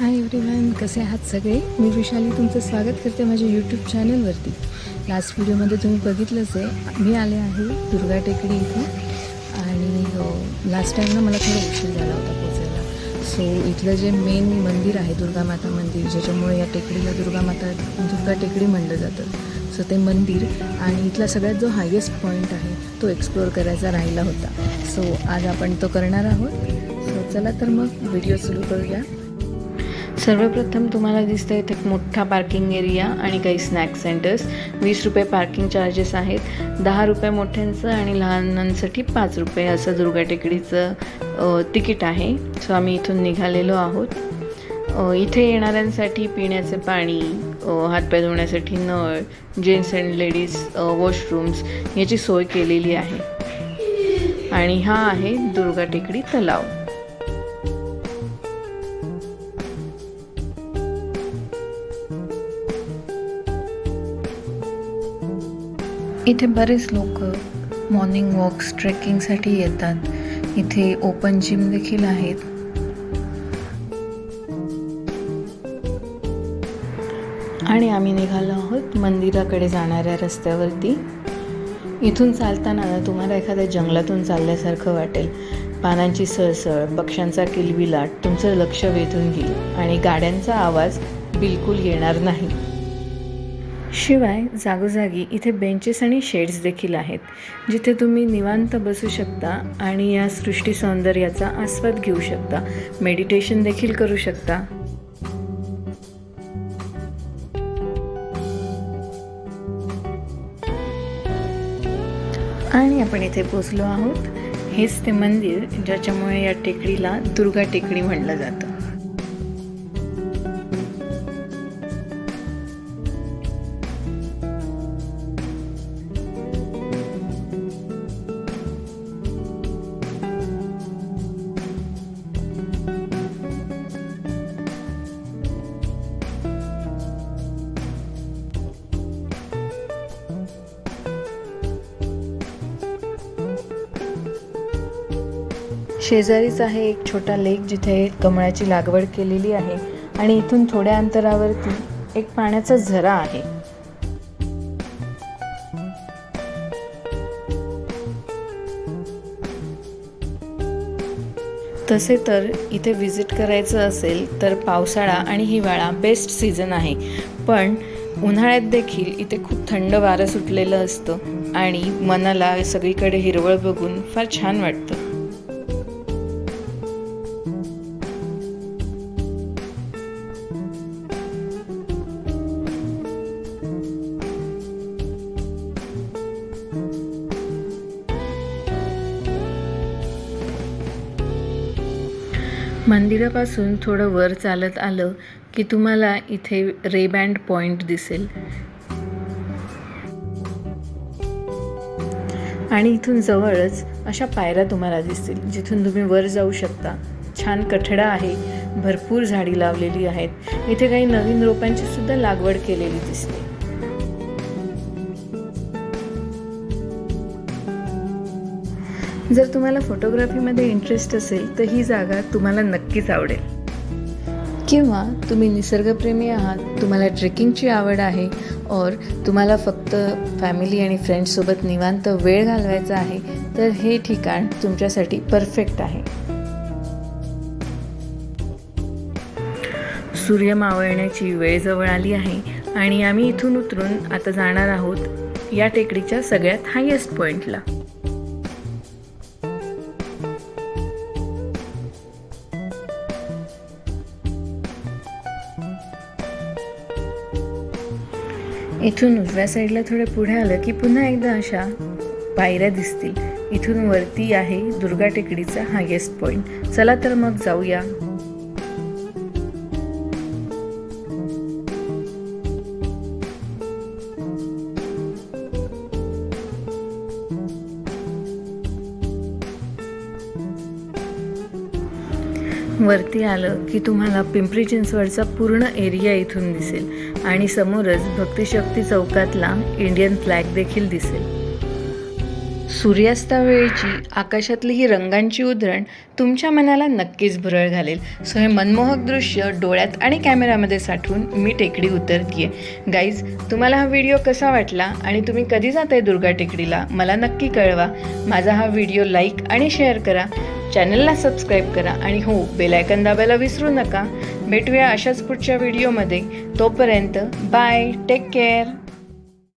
Hi everyone, कसे आहात सगळे. मी वृषाली तुमचं स्वागत करते माझ्या यूट्यूब चॅनलवरती. लास्ट व्हिडिओमध्ये तुम्ही बघितलंच आहे, मी आले आहे दुर्गा टेकडी इथे. आणि लास्ट टाईम मला थोडा उशीर झाला होता पोचायला. सो इथलं जे मेन मंदिर आहे दुर्गा माता मंदिर, ज्याच्यामुळे या टेकडीला दुर्गा टेकडी म्हणलं जातं. सो ते मंदिर आणि इथला सगळ्यात जो हायेस्ट पॉईंट आहे तो एक्सप्लोअर करायचा राहिला होता. सो आज आपण तो करणार आहोत. सो चला तर मग व्हिडिओ सुरू करूया. सर्वप्रथम तुम्हाला दिसतं इथे एक मोठा पार्किंग एरिया आणि काही स्नॅक सेंटर्स. 20 रुपये पार्किंग चार्जेस आहेत. 10 रुपये मोठ्यांचं आणि लहानांसाठी 5 रुपये असं दुर्गा टेकडीचं तिकीट आहे. सो आम्ही इथून निघालेलो आहोत. इथे येणाऱ्यांसाठी पिण्याचे पाणी, हातपाय धुण्यासाठी नळ, जेंट्स अँड लेडीज वॉशरूम्स याची सोय केलेली आहे. आणि हा आहे दुर्गा टेकडी तलाव. इथे बरेच लोक मॉर्निंग वॉक्स ट्रेकिंगसाठी येतात. इथे ओपन जिम देखील आहेत. आणि आम्ही निघालो आहोत मंदिराकडे जाणाऱ्या रस्त्यावरती. इथून चालताना तुम्हाला एखाद्या जंगलातून चालल्यासारखं वाटेल. पानांची सळसळ, पक्ष्यांचा किलबिलाट तुमचं लक्ष वेधून घेईल आणि गाड्यांचा आवाज बिलकुल येणार नाही. शिवाय जागोजागी इथे बेंचेस आणि शेड्स देखील आहेत, जिथे तुम्ही निवांत बसू शकता आणि या सृष्टी सौंदर्याचा आस्वाद घेऊ शकता. मेडिटेशन देखील करू शकता. आणि आपण इथे पोचलो आहोत. हेच ते मंदिर ज्याच्यामुळे या टेकडीला दुर्गा टेकडी म्हणलं जातं. शेजारीच आहे एक छोटा लेक, जिथे कमळाची लागवड केलेली आहे. आणि इथून थोड्या अंतरावरती एक पाण्याचा झरा आहे. तसे तर इथे विजिट करायचं असेल तर पावसाळा आणि हिवाळा बेस्ट सीझन आहे. पण उन्हाळ्यात देखील इथे खूप थंड वारं सुटलेलं असतं आणि मनाला सगळीकडे हिरवळ बघून फार छान वाटतं. मंदिरापासून थोडं वर चालत आलं की तुम्हाला इथे रेबँड पॉइंट दिसेल. आणि इथून जवळच अशा पायऱ्या तुम्हाला दिसतील, जिथून तुम्ही वर जाऊ शकता. छान कठडा आहे, भरपूर झाडी लावलेली आहेत. इथे काही नवीन रोपांची सुद्धा लागवड केलेली दिसते. जर तुम्हाला फोटोग्राफीमध्ये इंटरेस्ट असेल तर ही जागा तुम्हाला नक्कीच आवडेल. किंवा तुम्ही निसर्गप्रेमी आहात, तुम्हाला ट्रेकिंगची आवड आहे, और तुम्हाला फक्त फॅमिली आणि फ्रेंड्ससोबत निवांत वेळ घालवायचा आहे, तर हे ठिकाण तुमच्यासाठी परफेक्ट आहे. सूर्य मावळण्याची वेळ जवळ आली आहे आणि आम्ही इथून उतरून आता जाणार आहोत या टेकडीच्या सगळ्यात हायेस्ट पॉईंटला. इथून उजव्या साईडला थोडे पुढे आलं की पुन्हा एकदा अशा पायऱ्या दिसतील. इथून वरती आहे दुर्गा टेकडीचा हायेस्ट पॉइंट. चला तर मग जाऊया. वरती आलं की तुम्हाला पिंपरी चिंचवडचा पूर्ण एरिया इथून दिसेल आणि समोरच भक्तिशक्ती चौकातला इंडियन फ्लॅग देखील दिसेल. सूर्यास्तावेळची आकाशातली ही रंगांची उधळण तुमच्या मनाला नक्कीच भुरळ घालेल. सो हे मनमोहक दृश्य डोळ्यात आणि कॅमेरामध्ये साठवून मी टेकडी उतरतीये. गाईज, तुम्हाला हा व्हिडिओ कसा वाटला आणि तुम्ही कधी जाताय दुर्गा टेकडीला मला नक्की कळवा. माझा हा व्हिडिओ लाईक आणि शेअर करा, चॅनलला सबस्क्राईब करा आणि हो, बेल आयकॉन दाबायला विसरू नका. भेटूया अशाच पुढच्या व्हिडिओमध्ये. तोपर्यंत बाय, टेक केअर.